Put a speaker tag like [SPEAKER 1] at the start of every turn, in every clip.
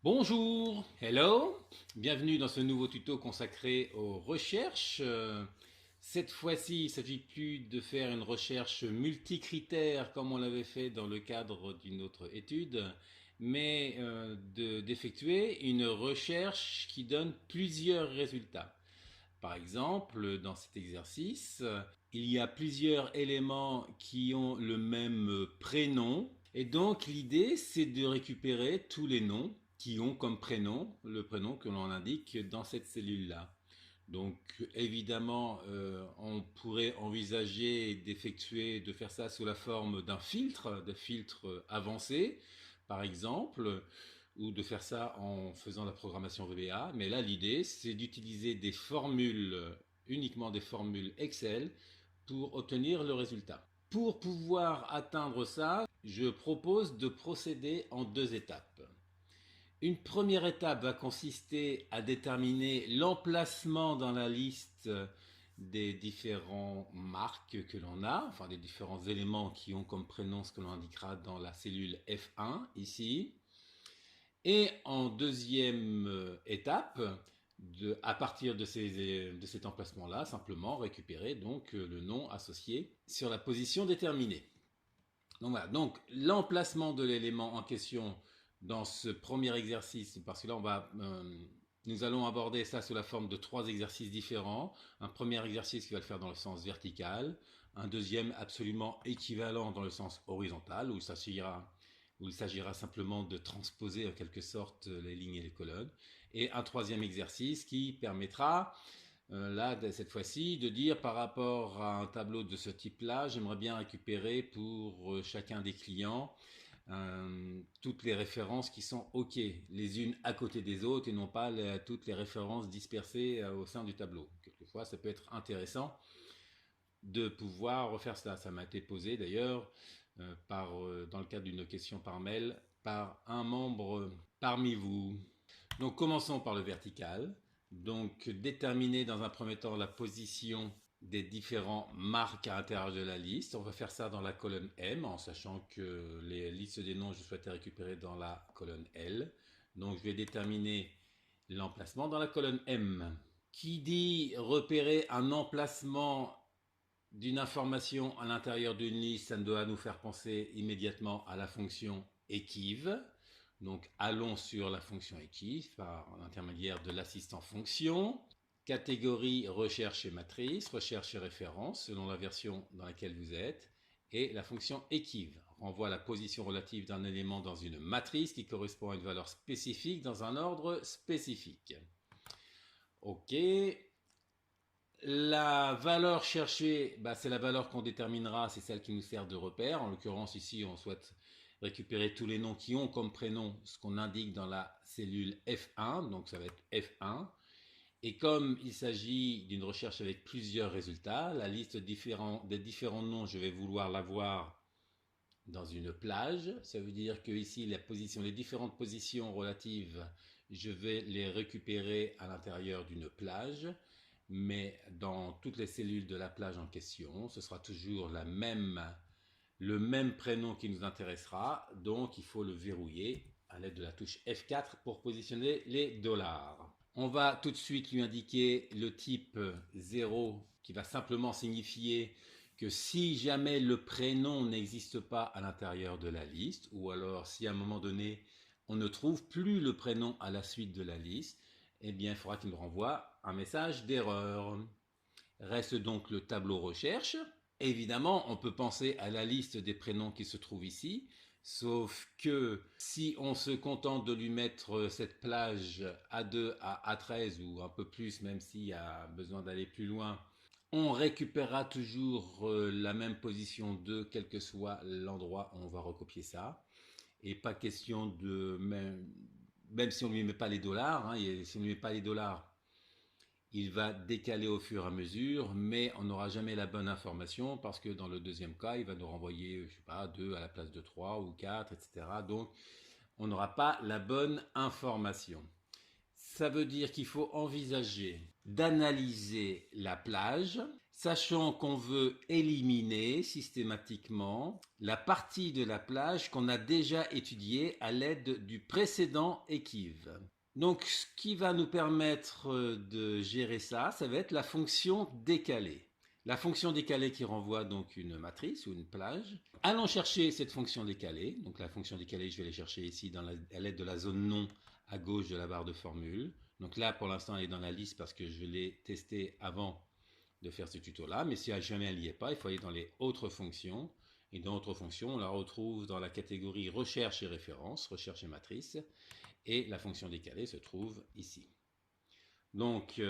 [SPEAKER 1] Bonjour, hello, bienvenue dans ce nouveau tuto consacré aux recherches. Cette fois-ci, il ne s'agit plus de faire une recherche multicritère comme on l'avait fait dans le cadre d'une autre étude, mais d'effectuer une recherche qui donne plusieurs résultats. Par exemple, dans cet exercice, il y a plusieurs éléments qui ont le même prénom. Et donc l'idée, c'est de récupérer tous les noms qui ont comme prénom le prénom que l'on indique dans cette cellule-là. Donc évidemment, on pourrait envisager de faire ça sous la forme d'un filtre, de filtre avancé, par exemple, ou de faire ça en faisant la programmation VBA. Mais là, l'idée, c'est d'utiliser des formules, uniquement des formules Excel, pour obtenir le résultat. Pour pouvoir atteindre ça, je propose de procéder en deux étapes. Une première étape va consister à déterminer l'emplacement dans la liste des différents marques que l'on a, enfin des différents éléments qui ont comme prénom ce que l'on indiquera dans la cellule F1 ici. Et en deuxième étape, à partir de cet emplacement-là, simplement récupérer donc le nom associé sur la position déterminée. Donc voilà, donc l'emplacement de l'élément en question dans ce premier exercice, parce que là nous allons aborder ça sous la forme de trois exercices différents. Un premier exercice qui va le faire dans le sens vertical, un deuxième absolument équivalent dans le sens horizontal, où il s'agira simplement de transposer en quelque sorte les lignes et les colonnes, et un troisième exercice qui permettra là, cette fois-ci, de dire par rapport à un tableau de ce type-là, j'aimerais bien récupérer pour chacun des clients toutes les références qui sont OK, les unes à côté des autres et non pas toutes les références dispersées au sein du tableau. Quelquefois, ça peut être intéressant de pouvoir refaire cela. Ça m'a été posé d'ailleurs dans le cadre d'une question par mail par un membre parmi vous. Donc commençons par le vertical. Donc déterminer dans un premier temps la position des différents marques à l'intérieur de la liste. On va faire ça dans la colonne M en sachant que les listes des noms, je souhaitais récupérer dans la colonne L. Donc je vais déterminer l'emplacement dans la colonne M. Qui dit repérer un emplacement d'une information à l'intérieur d'une liste, ça doit nous faire penser immédiatement à la fonction equiv. Donc allons sur la fonction equiv par l'intermédiaire de l'assistant fonction. Catégorie recherche et matrice, recherche et référence selon la version dans laquelle vous êtes. Et la fonction equiv renvoie la position relative d'un élément dans une matrice qui correspond à une valeur spécifique dans un ordre spécifique. OK. La valeur cherchée, c'est la valeur qu'on déterminera, c'est celle qui nous sert de repère. En l'occurrence, ici, on souhaite récupérer tous les noms qui ont comme prénom ce qu'on indique dans la cellule F1, donc ça va être F1. Et comme il s'agit d'une recherche avec plusieurs résultats, la liste des différents noms, je vais vouloir l'avoir dans une plage. Ça veut dire que ici, les différentes positions relatives, je vais les récupérer à l'intérieur d'une plage. Mais dans toutes les cellules de la plage en question, ce sera toujours le même prénom qui nous intéressera. Donc, il faut le verrouiller à l'aide de la touche F4 pour positionner les dollars. On va tout de suite lui indiquer le type 0 qui va simplement signifier que si jamais le prénom n'existe pas à l'intérieur de la liste, ou alors si à un moment donné on ne trouve plus le prénom à la suite de la liste, eh bien il faudra qu'il nous renvoie un message d'erreur. Reste donc le tableau recherche. Évidemment, on peut penser à la liste des prénoms qui se trouvent ici, sauf que si on se contente de lui mettre cette plage A2 à A13 ou un peu plus, même s'il y a besoin d'aller plus loin, on récupérera toujours la même position 2, quel que soit l'endroit où on va recopier ça. Et pas question de... Même si on ne lui met pas les dollars, hein, si on ne lui met pas les dollars, il va décaler au fur et à mesure, mais on n'aura jamais la bonne information parce que dans le deuxième cas, il va nous renvoyer, je sais pas, 2 à la place de 3 ou 4, etc. Donc, on n'aura pas la bonne information. Ça veut dire qu'il faut envisager d'analyser la plage sachant qu'on veut éliminer systématiquement la partie de la plage qu'on a déjà étudiée à l'aide du précédent équive. Donc ce qui va nous permettre de gérer ça, ça va être la fonction décalée. La fonction décalée qui renvoie donc une matrice ou une plage. Allons chercher cette fonction décalée. Donc la fonction décalée, je vais aller chercher ici à l'aide de la zone non à gauche de la barre de formule. Donc là, pour l'instant, elle est dans la liste parce que je l'ai testée avant de faire ce tuto-là. Mais si jamais elle n'y est pas, il faut aller dans les autres fonctions. Et dans autres fonctions, on la retrouve dans la catégorie recherche et référence, recherche et matrice. Et la fonction décalée se trouve ici. Donc,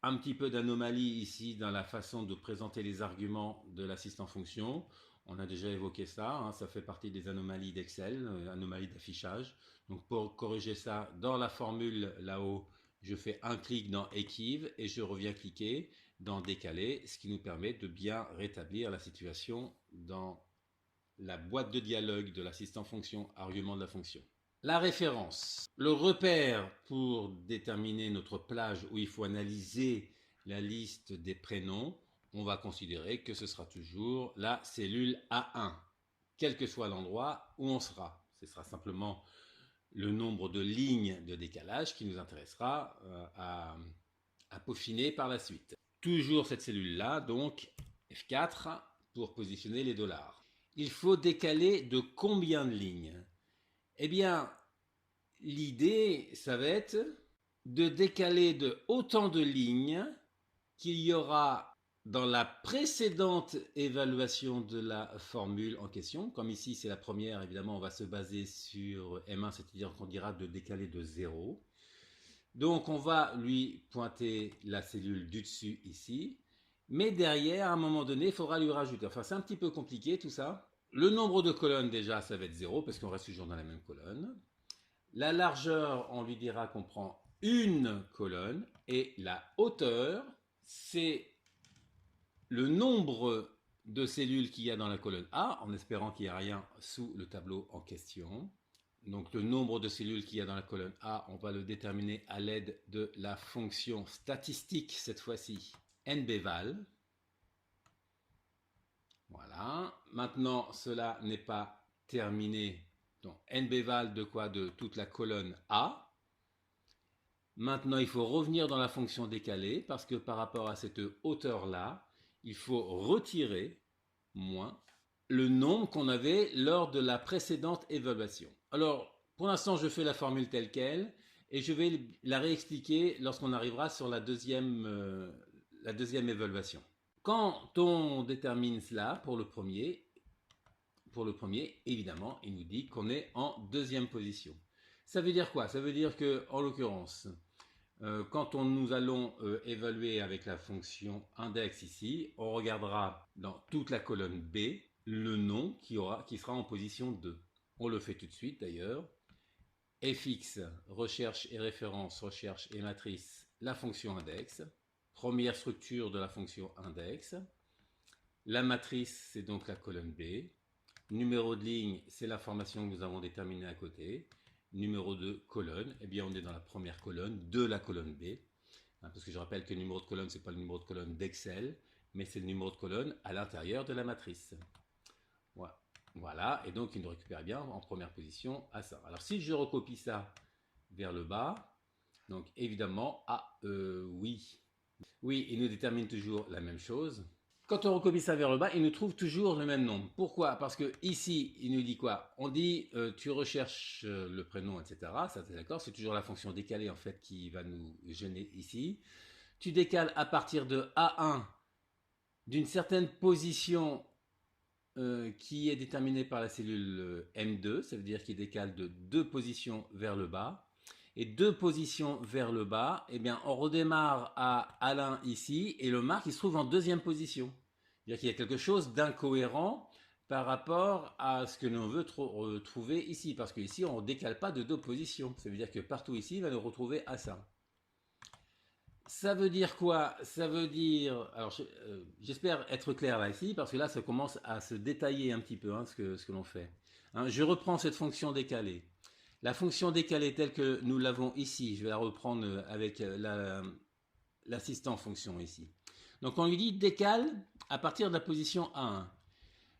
[SPEAKER 1] un petit peu d'anomalie ici dans la façon de présenter les arguments de l'assistant fonction. On a déjà évoqué ça, hein, ça fait partie des anomalies d'Excel, anomalies d'affichage. Donc pour corriger ça, dans la formule là-haut, je fais un clic dans Équive et je reviens cliquer dans Décaler, ce qui nous permet de bien rétablir la situation dans la boîte de dialogue de l'assistant fonction, argument de la fonction. La référence, le repère pour déterminer notre plage où il faut analyser la liste des prénoms, on va considérer que ce sera toujours la cellule A1, quel que soit l'endroit où on sera. Ce sera simplement le nombre de lignes de décalage qui nous intéressera à peaufiner par la suite. Toujours cette cellule-là, donc F4 pour positionner les dollars. Il faut décaler de combien de lignes ? Eh bien, l'idée, ça va être de décaler de autant de lignes qu'il y aura dans la précédente évaluation de la formule en question. Comme ici, c'est la première, évidemment, on va se baser sur M1, c'est-à-dire qu'on dira de décaler de 0. Donc, on va lui pointer la cellule du dessus ici. Mais derrière, à un moment donné, il faudra lui rajouter. Enfin, c'est un petit peu compliqué tout ça. Le nombre de colonnes, déjà, ça va être 0 parce qu'on reste toujours dans la même colonne. La largeur, on lui dira qu'on prend une colonne. Et la hauteur, c'est le nombre de cellules qu'il y a dans la colonne A, en espérant qu'il n'y ait rien sous le tableau en question. Donc le nombre de cellules qu'il y a dans la colonne A, on va le déterminer à l'aide de la fonction statistique, cette fois-ci, nbval. Voilà. Maintenant, cela n'est pas terminé. Donc, nbval de quoi? De toute la colonne A. Maintenant, il faut revenir dans la fonction décalée parce que par rapport à cette hauteur-là, il faut retirer moins le nombre qu'on avait lors de la précédente évaluation. Alors, pour l'instant, je fais la formule telle qu'elle et je vais la réexpliquer lorsqu'on arrivera sur la deuxième évaluation. Quand on détermine cela pour le premier, évidemment, il nous dit qu'on est en deuxième position. Ça veut dire quoi? Ça veut dire que, en l'occurrence, quand nous allons évaluer avec la fonction index ici, on regardera dans toute la colonne B le nom qui sera en position 2. On le fait tout de suite d'ailleurs. fx, recherche et référence, recherche et matrice, la fonction index. Première structure de la fonction index. La matrice, c'est donc la colonne B. Numéro de ligne, c'est l'information que nous avons déterminée à côté. Numéro de colonne, eh bien on est dans la première colonne de la colonne B. Parce que je rappelle que le numéro de colonne, ce n'est pas le numéro de colonne d'Excel, mais c'est le numéro de colonne à l'intérieur de la matrice. Voilà, et donc il nous récupère bien en première position à ça. Alors si je recopie ça vers le bas, donc évidemment, oui, il nous détermine toujours la même chose. Quand on recopie ça vers le bas, il nous trouve toujours le même nombre. Pourquoi? Parce que ici, il nous dit quoi? On dit tu recherches le prénom, etc. Ça, t'es d'accord? C'est toujours la fonction décalée en fait qui va nous gêner ici. Tu décales à partir de A1 d'une certaine position qui est déterminée par la cellule M2. Ça veut dire qu'il décale de 2 positions vers le bas. Et 2 positions vers le bas, eh bien, on redémarre à Alain ici, et le marque, il se trouve en deuxième position. C'est-à-dire qu'il y a quelque chose d'incohérent par rapport à ce que l'on veut trouver ici. Parce qu'ici, on ne décale pas de 2 positions. Ça veut dire que partout ici, il va nous retrouver à ça. Ça veut dire quoi? Ça veut dire... Alors, j'espère être clair là ici, parce que là, ça commence à se détailler un petit peu, hein, ce que l'on fait. Hein, je reprends cette fonction décalée. La fonction décalée telle que nous l'avons ici, je vais la reprendre avec l'assistant fonction ici. Donc on lui dit décale à partir de la position A1.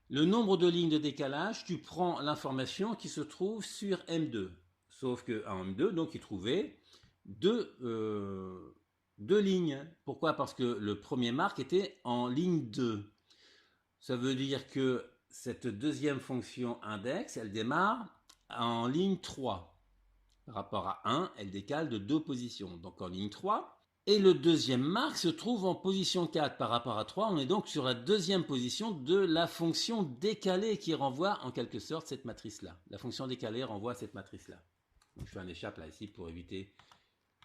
[SPEAKER 1] Le nombre de lignes de décalage, tu prends l'information qui se trouve sur M2. Sauf qu'en M2, donc il trouvait deux lignes. Pourquoi? Parce que le premier marque était en ligne 2. Ça veut dire que cette deuxième fonction index, elle démarre en ligne 3. Par rapport à 1, elle décale de 2 positions, donc en ligne 3. Et le deuxième marque se trouve en position 4 par rapport à 3. On est donc sur la deuxième position de la fonction décalée qui renvoie en quelque sorte cette matrice-là. La fonction décalée renvoie à cette matrice-là. Donc je fais un échappe là ici pour éviter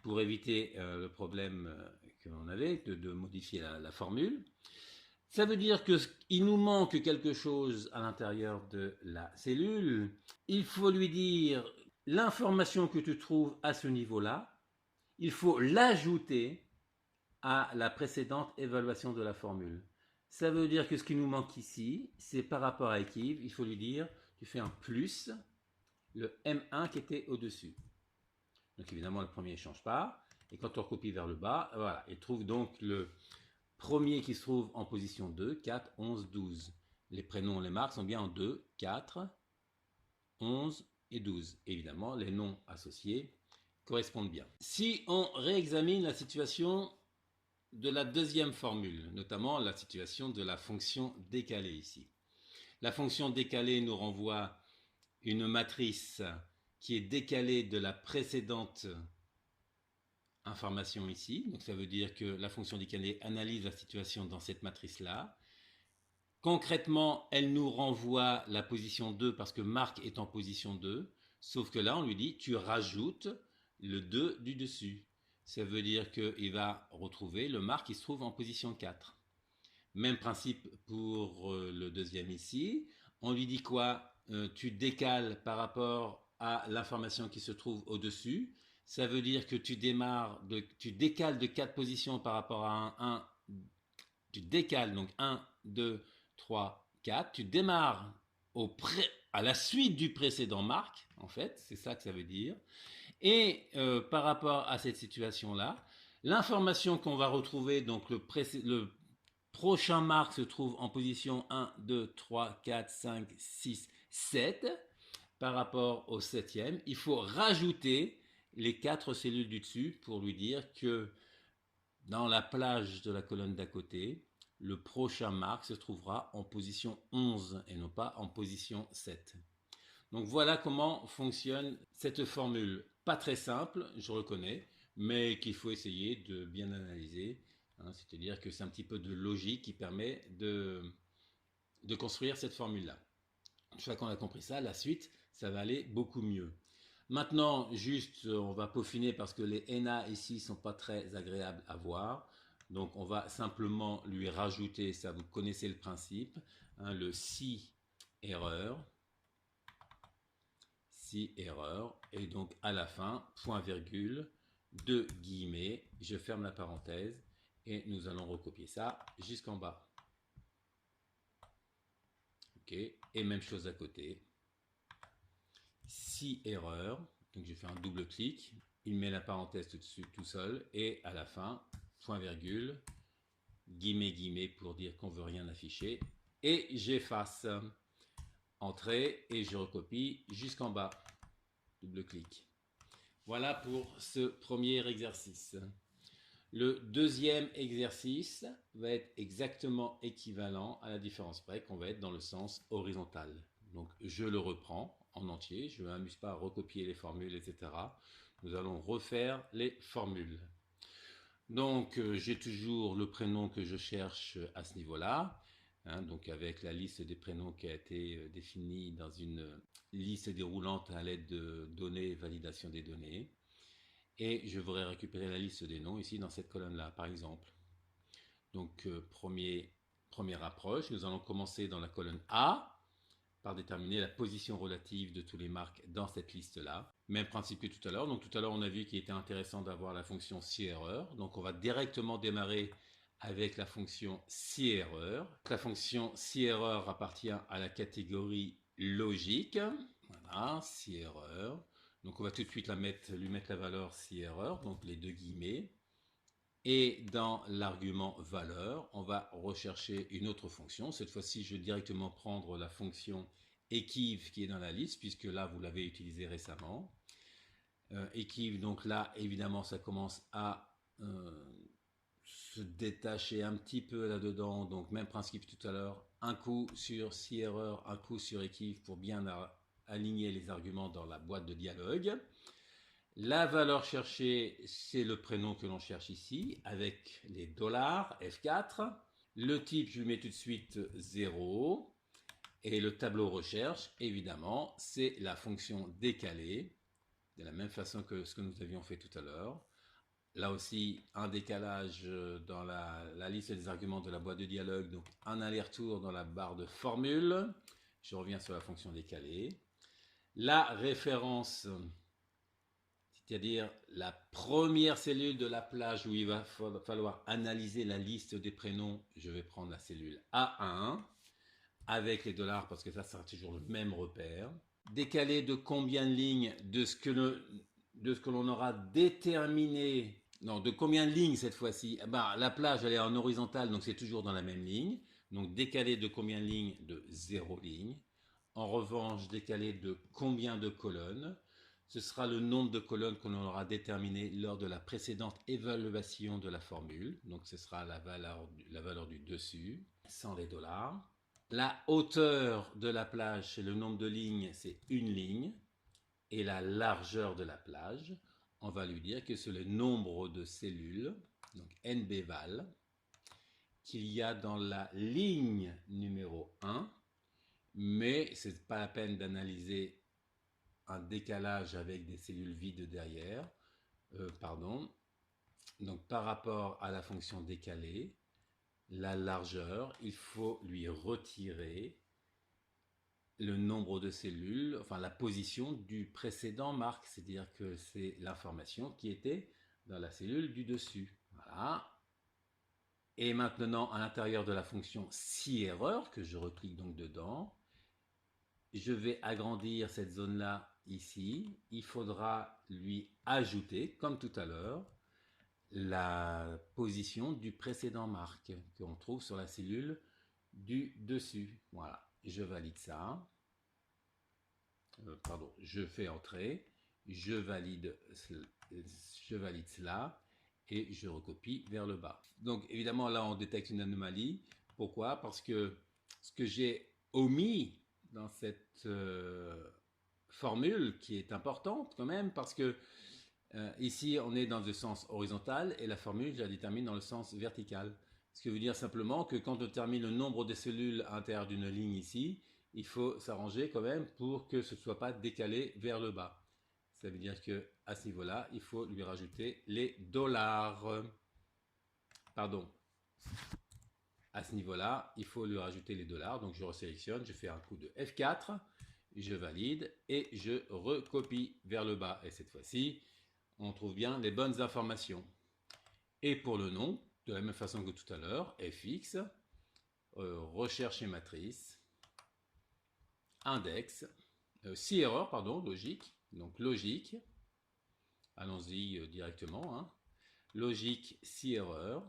[SPEAKER 1] le problème que l'on avait de modifier la formule. Ça veut dire qu'il nous manque quelque chose à l'intérieur de la cellule. Il faut lui dire l'information que tu trouves à ce niveau-là, il faut l'ajouter à la précédente évaluation de la formule. Ça veut dire que ce qui nous manque ici, c'est par rapport à Equiv, il faut lui dire, tu fais un plus, le M1 qui était au-dessus. Donc évidemment, le premier ne change pas. Et quand on recopie vers le bas, voilà, il trouve donc le premier qui se trouve en position 2, 4, 11, 12. Les prénoms, les marques sont bien en 2, 4, 11 et 12. Évidemment, les noms associés correspondent bien. Si on réexamine la situation de la deuxième formule, notamment la situation de la fonction décalée ici. La fonction décalée nous renvoie une matrice qui est décalée de la précédente information ici. Donc ça veut dire que la fonction décalée analyse la situation dans cette matrice-là. Concrètement, elle nous renvoie la position 2 parce que Marc est en position 2. Sauf que là, on lui dit, tu rajoutes le 2 du dessus. Ça veut dire qu'il va retrouver le Marc qui se trouve en position 4. Même principe pour le deuxième ici. On lui dit quoi? Tu décales par rapport à l'information qui se trouve au-dessus. Ça veut dire que tu décales de 4 positions par rapport à 1. Tu décales donc 1, 2, 3, 4. Tu démarres à la suite du précédent marque, en fait. C'est ça que ça veut dire. Et par rapport à cette situation-là, l'information qu'on va retrouver, donc le prochain marque se trouve en position 1, 2, 3, 4, 5, 6, 7. Par rapport au septième, il faut rajouter les 4 cellules du dessus pour lui dire que dans la plage de la colonne d'à côté, le prochain marque se trouvera en position 11 et non pas en position 7. Donc voilà comment fonctionne cette formule. Pas très simple, je reconnais, mais qu'il faut essayer de bien analyser. C'est-à-dire que c'est un petit peu de logique qui permet de construire cette formule-là. Une fois qu'on a compris ça, la suite, ça va aller beaucoup mieux. Maintenant, juste, on va peaufiner parce que les ENA ici sont pas très agréables à voir. Donc, on va simplement lui rajouter, ça vous connaissez le principe, le si erreur, et donc à la fin, point virgule, 2 guillemets, je ferme la parenthèse, et nous allons recopier ça jusqu'en bas. Ok, et même chose à côté. Si erreur, donc je fais un double clic, il met la parenthèse tout dessus tout seul, et à la fin, point virgule, guillemets, guillemets pour dire qu'on veut rien afficher, et j'efface. Entrée, et je recopie jusqu'en bas. Double clic. Voilà pour ce premier exercice. Le deuxième exercice va être exactement équivalent à la différence près qu'on va être dans le sens horizontal. Donc je le reprends en entier, je ne m'amuse pas à recopier les formules, etc. Nous allons refaire les formules. Donc j'ai toujours le prénom que je cherche à ce niveau-là. Donc avec la liste des prénoms qui a été définie dans une liste déroulante à l'aide de données, validation des données. Et je voudrais récupérer la liste des noms ici dans cette colonne-là, par exemple. Donc première approche, nous allons commencer dans la colonne A par déterminer la position relative de tous les marques dans cette liste-là. Même principe que tout à l'heure. Donc tout à l'heure, on a vu qu'il était intéressant d'avoir la fonction si-erreur. Donc on va directement démarrer avec la fonction si-erreur. La fonction si-erreur appartient à la catégorie logique. Voilà, si-erreur. Donc on va tout de suite lui mettre la valeur si-erreur, donc les 2 guillemets. Et dans l'argument valeur, on va rechercher une autre fonction. Cette fois-ci, je vais directement prendre la fonction equiv qui est dans la liste, puisque là, vous l'avez utilisé récemment. Equiv, donc là, évidemment, ça commence à se détacher un petit peu là-dedans. Donc, même principe tout à l'heure, un coup sur si erreur, un coup sur equiv pour bien aligner les arguments dans la boîte de dialogue. La valeur cherchée, c'est le prénom que l'on cherche ici, avec les dollars, F4. Le type, je lui mets tout de suite 0. Et le tableau recherche, évidemment, c'est la fonction décalée, de la même façon que ce que nous avions fait tout à l'heure. Là aussi, un décalage dans la liste des arguments de la boîte de dialogue, donc un aller-retour dans la barre de formule. Je reviens sur la fonction décalée. La référence, c'est-à-dire la première cellule de la plage où il va falloir analyser la liste des prénoms, je vais prendre la cellule A1 avec les dollars parce que ça sera toujours le même repère. Décalé de combien de lignes de ce que l'on aura déterminé, non, de combien de lignes cette fois-ci. La plage elle est en horizontale donc c'est toujours dans la même ligne. Donc décalé de combien de lignes? De 0 ligne. En revanche, décalé de combien de colonnes? Ce sera le nombre de colonnes que l'on aura déterminé lors de la précédente évaluation de la formule. Donc ce sera la valeur du dessus, sans les dollars. La hauteur de la plage, c'est le nombre de lignes, c'est une ligne. Et la largeur de la plage, on va lui dire que c'est le nombre de cellules, donc NBval, qu'il y a dans la ligne numéro 1. Mais ce n'est pas la peine d'analyser un décalage avec des cellules vides derrière. Donc par rapport à la fonction décalée, la largeur, il faut lui retirer le nombre de cellules, enfin la position du précédent marque, c'est-à-dire que c'est l'information qui était dans la cellule du dessus. Voilà. Et maintenant, à l'intérieur de la fonction si erreur, que je reclique donc dedans, je vais agrandir cette zone-là ici. Il faudra lui ajouter, comme tout à l'heure, la position du précédent marque qu'on trouve sur la cellule du dessus. Voilà, je valide ça. Je fais entrer, je valide cela et je recopie vers le bas. Donc évidemment là on détecte une anomalie. Pourquoi? Parce que ce que j'ai omis dans cette formule qui est importante quand même parce que ici on est dans le sens horizontal et la formule je la détermine dans le sens vertical. Ce qui veut dire simplement que quand on termine le nombre de cellules à l'intérieur d'une ligne ici, il faut s'arranger quand même pour que ce ne soit pas décalé vers le bas. Ça veut dire que à ce niveau-là, il faut lui rajouter les dollars. Pardon. À ce niveau-là, il faut lui rajouter les dollars. Donc je resélectionne, je fais un coup de F4, je valide et je recopie vers le bas. Et cette fois-ci, on trouve bien les bonnes informations. Et pour le nom, de la même façon que tout à l'heure, fx, recherche et matrice, index, si erreur, pardon, logique, donc logique, allons-y directement, hein. Logique si erreur,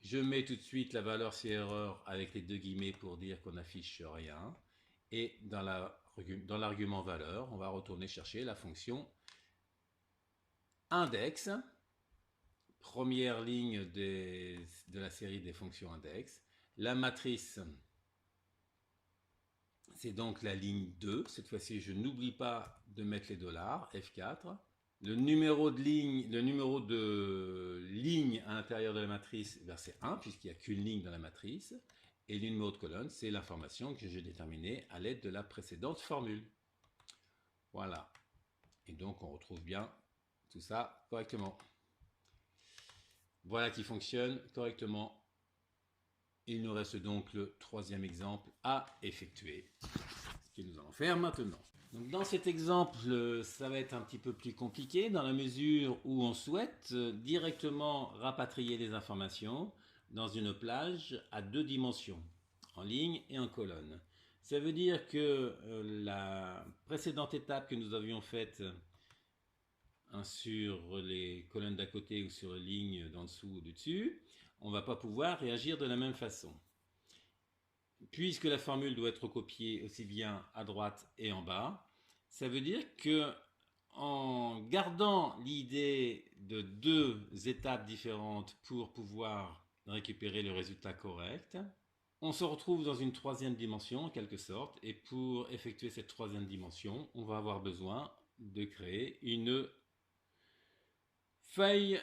[SPEAKER 1] je mets tout de suite la valeur si erreur avec les deux guillemets pour dire qu'on n'affiche rien, et dans l'argument valeur, on va retourner chercher la fonction index, première ligne de la série des fonctions index, la matrice c'est donc la ligne 2. Cette fois-ci, je n'oublie pas de mettre les dollars, F4. Le numéro de ligne à l'intérieur de la matrice, c'est 1, puisqu'il n'y a qu'une ligne dans la matrice. Et le numéro de colonne, c'est l'information que j'ai déterminée à l'aide de la précédente formule. Voilà. Et donc, on retrouve bien tout ça correctement. Voilà qui fonctionne correctement. Il nous reste donc le troisième exemple à effectuer, ce que nous allons faire maintenant. Donc dans cet exemple, ça va être un petit peu plus compliqué dans la mesure où on souhaite directement rapatrier les informations dans une plage à deux dimensions, en ligne et en colonne. Ça veut dire que la précédente étape que nous avions faite hein, sur les colonnes d'à côté ou sur les lignes d'en dessous ou du dessus, on ne va pas pouvoir réagir de la même façon. Puisque la formule doit être copiée aussi bien à droite et en bas, ça veut dire que en gardant l'idée de deux étapes différentes pour pouvoir récupérer le résultat correct, on se retrouve dans une troisième dimension en quelque sorte, et pour effectuer cette troisième dimension, on va avoir besoin de créer une feuille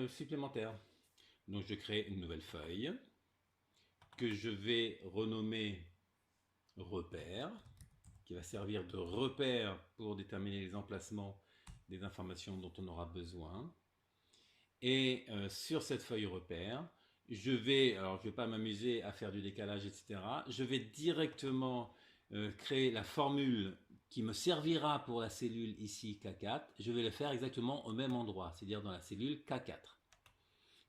[SPEAKER 1] supplémentaire. Donc je crée une nouvelle feuille que je vais renommer repère, qui va servir de repère pour déterminer les emplacements des informations dont on aura besoin. Et sur cette feuille repère, je vais pas m'amuser à faire du décalage, etc. Je vais directement créer la formule qui me servira pour la cellule ici K4. Je vais le faire exactement au même endroit, c'est-à-dire dans la cellule K4.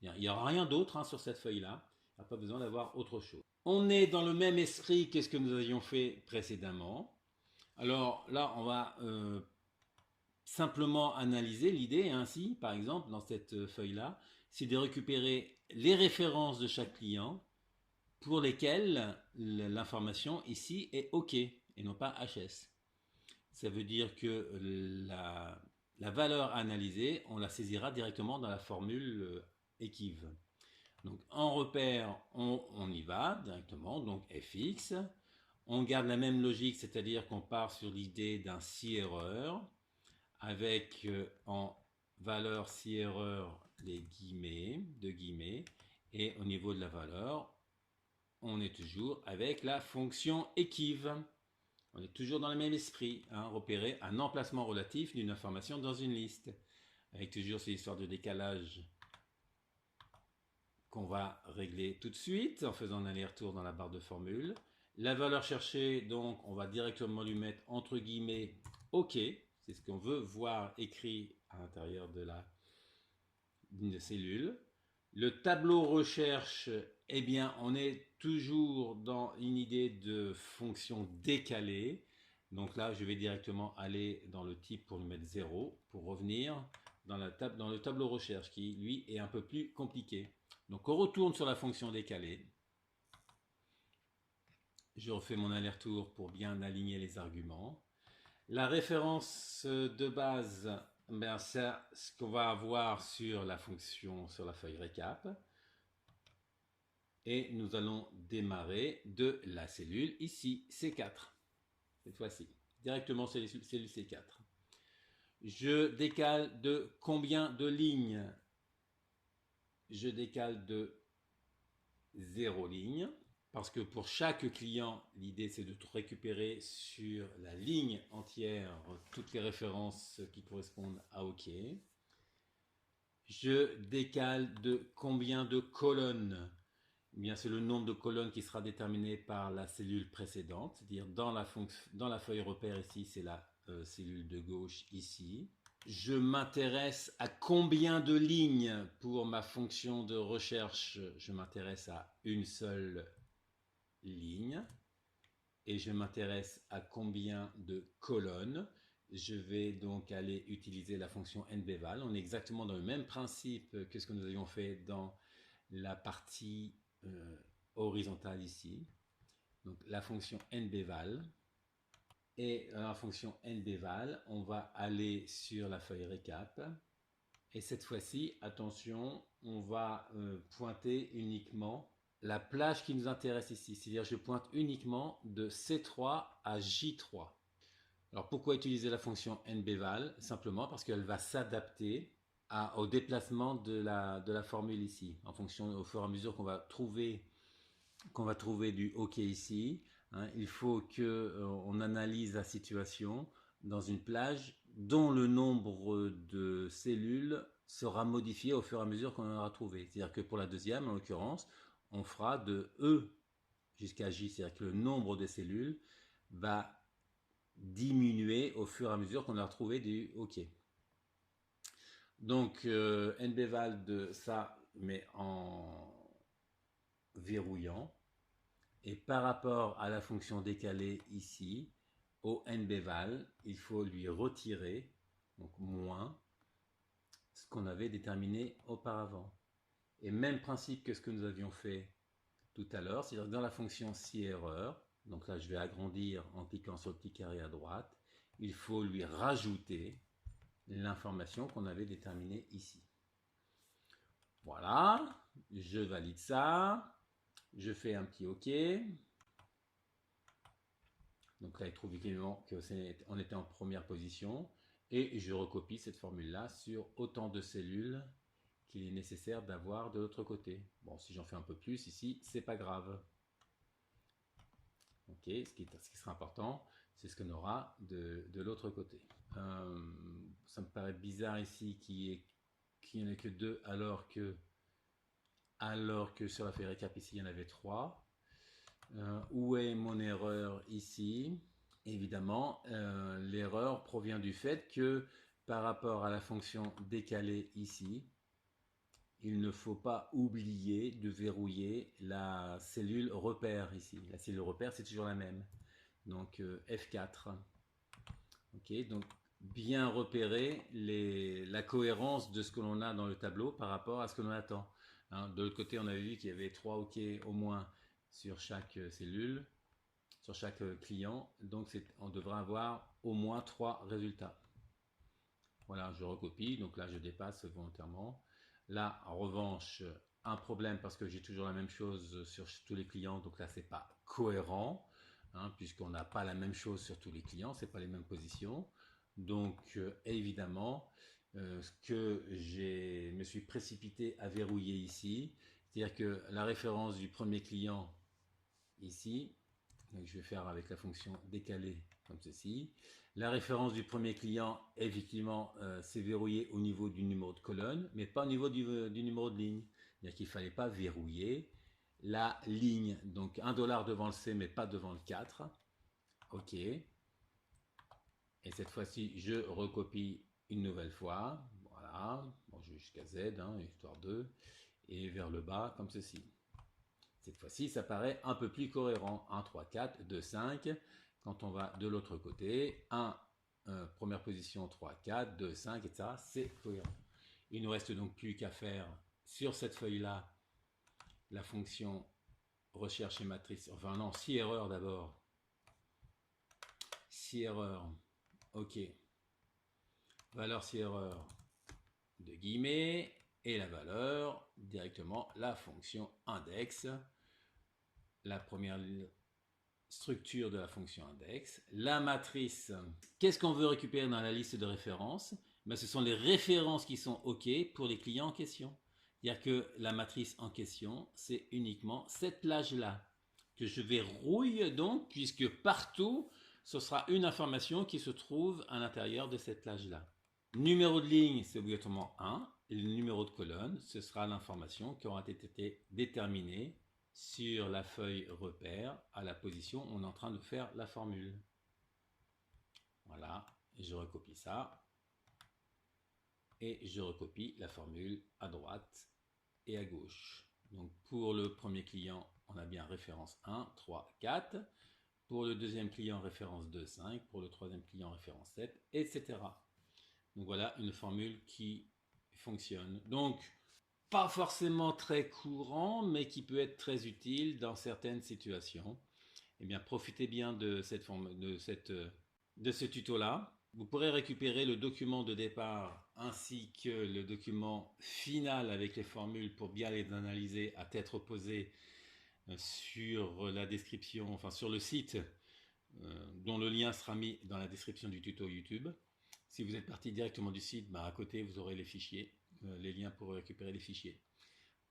[SPEAKER 1] Il n'y aura rien d'autre sur cette feuille-là. Il n'y a pas besoin d'avoir autre chose. On est dans le même esprit que ce que nous avions fait précédemment. Alors là, on va simplement analyser l'idée ainsi, par exemple, dans cette feuille-là, c'est de récupérer les références de chaque client pour lesquelles l'information ici est OK et non pas HS. Ça veut dire que la valeur analysée, on la saisira directement dans la formule équive. Donc en repère, on y va directement, donc fx. On garde la même logique, c'est-à-dire qu'on part sur l'idée d'un si erreur avec en valeur si erreur les guillemets, deux guillemets, et au niveau de la valeur, on est toujours avec la fonction équive. On est toujours dans le même esprit, repérer un emplacement relatif d'une information dans une liste, avec toujours cette histoire de décalage qu'on va régler tout de suite en faisant un aller-retour dans la barre de formule. La valeur cherchée, donc, on va directement lui mettre entre guillemets OK. C'est ce qu'on veut voir écrit à l'intérieur d'une cellule. Le tableau recherche, eh bien, on est toujours dans une idée de fonction décalée. Donc là, je vais directement aller dans le type pour lui mettre 0, pour revenir dans le tableau recherche qui, lui, est un peu plus compliqué. Donc on retourne sur la fonction décalée. Je refais mon aller-retour pour bien aligner les arguments. La référence de base, c'est ce qu'on va avoir sur la fonction, sur la feuille récap. Et nous allons démarrer de la cellule ici, C4. Cette fois-ci, directement cellule C4. Je décale de combien de lignes? Je décale de 0 ligne. Parce que pour chaque client, l'idée c'est de récupérer sur la ligne entière toutes les références qui correspondent à OK. Je décale de combien de colonnes? Eh bien, c'est le nombre de colonnes qui sera déterminé par la cellule précédente, c'est-à-dire dans la feuille repère ici, c'est la cellule de gauche ici. Je m'intéresse à combien de lignes pour ma fonction de recherche? Je m'intéresse à une seule ligne. Et je m'intéresse à combien de colonnes? Je vais donc aller utiliser la fonction nbval. On est exactement dans le même principe que ce que nous avions fait dans la partie horizontale ici. Donc la fonction nbval. Et dans la fonction nbval, on va aller sur la feuille récap. Et cette fois-ci, attention, on va pointer uniquement la plage qui nous intéresse ici. C'est-à-dire je pointe uniquement de C3 à J3. Alors pourquoi utiliser la fonction nbval? Simplement parce qu'elle va s'adapter au déplacement de la formule ici, en fonction au fur et à mesure qu'on va trouver du OK ici. Il faut qu'on analyse la situation dans une plage dont le nombre de cellules sera modifié au fur et à mesure qu'on en aura trouvé. C'est-à-dire que pour la deuxième, en l'occurrence, on fera de E jusqu'à J. C'est-à-dire que le nombre de cellules va diminuer au fur et à mesure qu'on a retrouvé du OK. Donc, nbval de ça, mais en verrouillant. Et par rapport à la fonction décalée ici, au nbval, il faut lui retirer donc moins ce qu'on avait déterminé auparavant. Et même principe que ce que nous avions fait tout à l'heure, c'est-à-dire dans la fonction si erreur, donc là je vais agrandir en cliquant sur le petit carré à droite, il faut lui rajouter l'information qu'on avait déterminée ici. Voilà, je valide ça, je fais un petit OK. Donc là, il trouve évidemment qu'on était en première position et je recopie cette formule-là sur autant de cellules qu'il est nécessaire d'avoir de l'autre côté. Bon, si j'en fais un peu plus ici, c'est pas grave. Ok, ce qui sera important, c'est ce qu'on aura de l'autre côté. Ça me paraît bizarre ici qu'il n'y en ait que 2 alors que sur la feuille récap ici il y en avait 3. Où est mon erreur ici? Évidemment, l'erreur provient du fait que par rapport à la fonction décalée ici, il ne faut pas oublier de verrouiller la cellule repère ici. La cellule repère, c'est toujours la même. Donc F4. Ok, donc bien repérer la cohérence de ce que l'on a dans le tableau par rapport à ce que l'on attend. Hein, de l'autre côté, on avait vu qu'il y avait 3 OK au moins sur chaque cellule, sur chaque client. Donc on devra avoir au moins 3 résultats. Voilà, je recopie. Donc là, je dépasse volontairement. Là, en revanche, un problème parce que j'ai toujours la même chose sur tous les clients. Donc là, c'est pas cohérent, hein, puisqu'on n'a pas la même chose sur tous les clients. C'est pas les mêmes positions. Donc, évidemment, ce que me suis précipité à verrouiller ici, c'est-à-dire que la référence du premier client ici, donc je vais faire avec la fonction décalée comme ceci. La référence du premier client, effectivement, c'est verrouillé au niveau du numéro de colonne, mais pas au niveau du numéro de ligne. C'est-à-dire qu'il ne fallait pas verrouiller la ligne. Donc 1 $ devant le C, mais pas devant le 4. OK. Et cette fois-ci, je recopie une nouvelle fois. Voilà. Bon, je vais jusqu'à Z, hein, histoire de. Et vers le bas, comme ceci. Cette fois-ci, ça paraît un peu plus cohérent. 1, 3, 4, 2, 5. Quand on va de l'autre côté, 1, première position, 3, 4, 2, 5, etc. C'est cohérent. Il ne nous reste donc plus qu'à faire sur cette feuille-là la fonction recherche et matrice. Enfin non, si erreur d'abord. Si erreur. OK. Valeur si erreur de guillemets. Et la valeur, directement la fonction index. La première structure de la fonction index. La matrice, qu'est-ce qu'on veut récupérer dans la liste de références? Ben, ce sont les références qui sont OK pour les clients en question. C'est-à-dire que la matrice en question, c'est uniquement cette plage-là que je verrouille donc, puisque partout, ce sera une information qui se trouve à l'intérieur de cette plage-là. Numéro de ligne, c'est obligatoirement 1. Et le numéro de colonne, ce sera l'information qui aura été déterminée sur la feuille repère à la position où on est en train de faire la formule. Voilà, je recopie ça. Et je recopie la formule à droite et à gauche. Donc pour le premier client, on a bien référence 1, 3, 4. Pour le deuxième client, référence 2, 5. Pour le troisième client, référence 7, etc. Donc voilà une formule qui fonctionne. Donc, pas forcément très courant, mais qui peut être très utile dans certaines situations. Eh bien, profitez bien de ce tuto-là. Vous pourrez récupérer le document de départ ainsi que le document final avec les formules pour bien les analyser à tête reposée sur la description, enfin sur le site dont le lien sera mis dans la description du tuto YouTube. Si vous êtes parti directement du site, à côté vous aurez les fichiers, les liens pour récupérer les fichiers.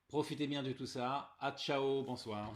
[SPEAKER 1] Profitez bien de tout ça. À ciao, bonsoir.